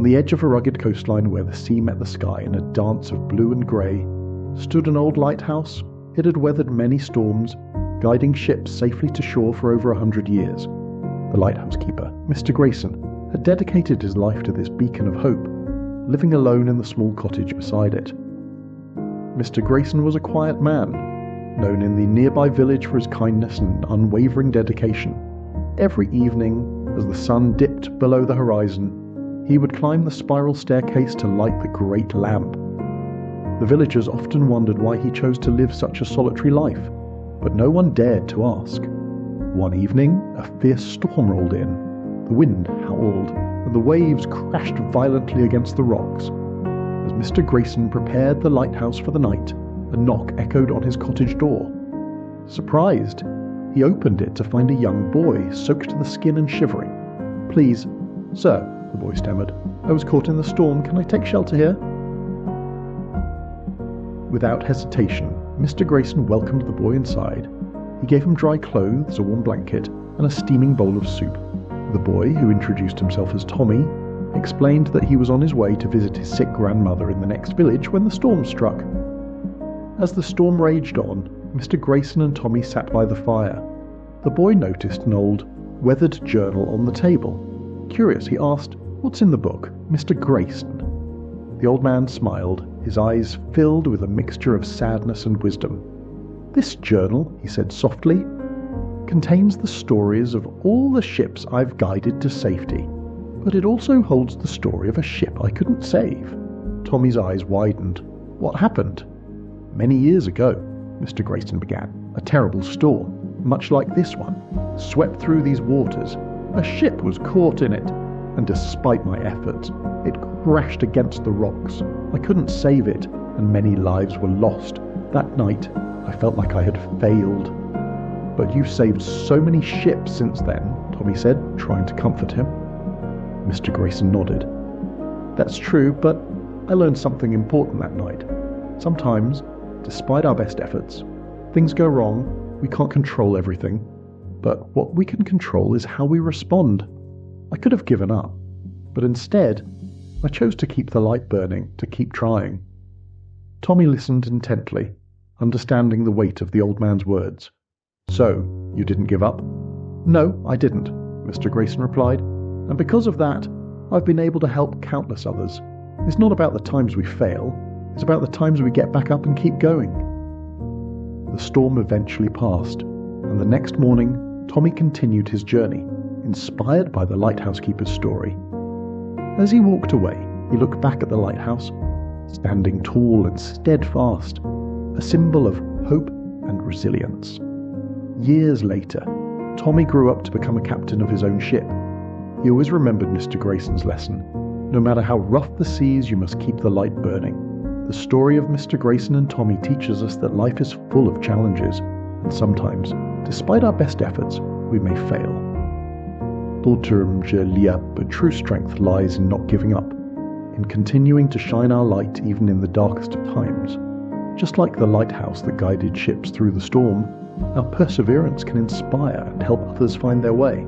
On the edge of a rugged coastline where the sea met the sky in a dance of blue and grey, stood an old lighthouse. It had weathered many storms, guiding ships safely to shore for over 100 years. The lighthouse keeper, Mr. Grayson, had dedicated his life to this beacon of hope, living alone in the small cottage beside it. Mr. Grayson was a quiet man, known in the nearby village for his kindness and unwavering dedication. Every evening, as the sun dipped below the horizon, he would climb the spiral staircase to light the great lamp. The villagers often wondered why he chose to live such a solitary life, but no one dared to ask. One evening, a fierce storm rolled in. The wind howled, and the waves crashed violently against the rocks. As Mr. Grayson prepared the lighthouse for the night, a knock echoed on his cottage door. Surprised, he opened it to find a young boy, soaked to the skin and shivering. "Please, sir," the boy stammered, "I was caught in the storm. Can I take shelter here?" Without hesitation, Mr. Grayson welcomed the boy inside. He gave him dry clothes, a warm blanket, and a steaming bowl of soup. The boy, who introduced himself as Tommy, explained that he was on his way to visit his sick grandmother in the next village when the storm struck. As the storm raged on, Mr. Grayson and Tommy sat by the fire. The boy noticed an old, weathered journal on the table. Curious, he asked, "What's in the book, Mr. Grayson?" The old man smiled, his eyes filled with a mixture of sadness and wisdom. "This journal," he said softly, "contains the stories of all the ships I've guided to safety, but it also holds the story of a ship I couldn't save." Tommy's eyes widened. "What happened?" "Many years ago," Mr. Grayson began, "a terrible storm, much like this one, swept through these waters. A ship was caught in it, and despite my efforts, it crashed against the rocks. I couldn't save it, and many lives were lost. That night, I felt like I had failed." "But you've saved so many ships since then," Tommy said, trying to comfort him. Mr. Grayson nodded. "That's true, but I learned something important that night. Sometimes, despite our best efforts, things go wrong. We can't control everything, but what we can control is how we respond. I could have given up, but instead, I chose to keep the light burning, to keep trying." Tommy listened intently, understanding the weight of the old man's words. "So, you didn't give up?" "No, I didn't," Mr. Grayson replied, "and because of that, I've been able to help countless others. It's not about the times we fail, it's about the times we get back up and keep going." The storm eventually passed, and the next morning, Tommy continued his journey, inspired by the lighthouse keeper's story. As he walked away, he looked back at the lighthouse, standing tall and steadfast, a symbol of hope and resilience. Years later, Tommy grew up to become a captain of his own ship. He always remembered Mr. Grayson's lesson. No matter how rough the seas, you must keep the light burning. The story of Mr. Grayson and Tommy teaches us that life is full of challenges, and sometimes, despite our best efforts, we may fail. But true strength lies in not giving up, in continuing to shine our light even in the darkest of times. Just like the lighthouse that guided ships through the storm, our perseverance can inspire and help others find their way.